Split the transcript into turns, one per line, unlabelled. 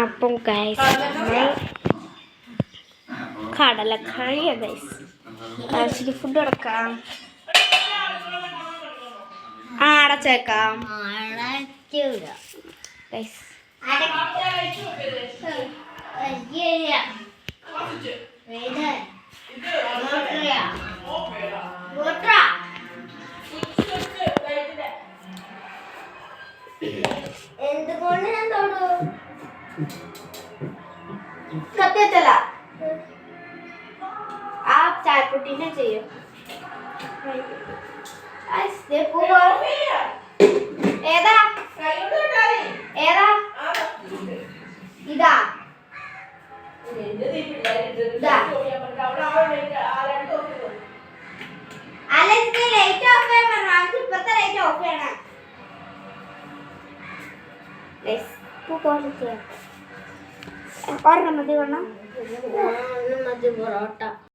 അപ്പം ഗൈസ് നമ്മൾ കടലക്കറിയാ ഗൈസ്. ആഴ്ചക്ക് ഫുഡ് എടുക്കാം. അടച്ചേക്കാം ഗൈസ്.
എന്തുകൊണ്ട് ഞാൻ തോടു സത്യത്തല്ല ആ ചായക്കുട്ടീനെ ചെയ്യും. ഏതാ ഏതാ ഇതാ അലക്സ് ലൈറ്റ് ഓഫ് ചെയ്യാൻ പറഞ്ഞു. ഇപ്പത്തെ ലൈറ്റ് ഓഫ് ചെയ്യണം. ഒരെണ്ണം മതി. മതി പൊറോട്ട.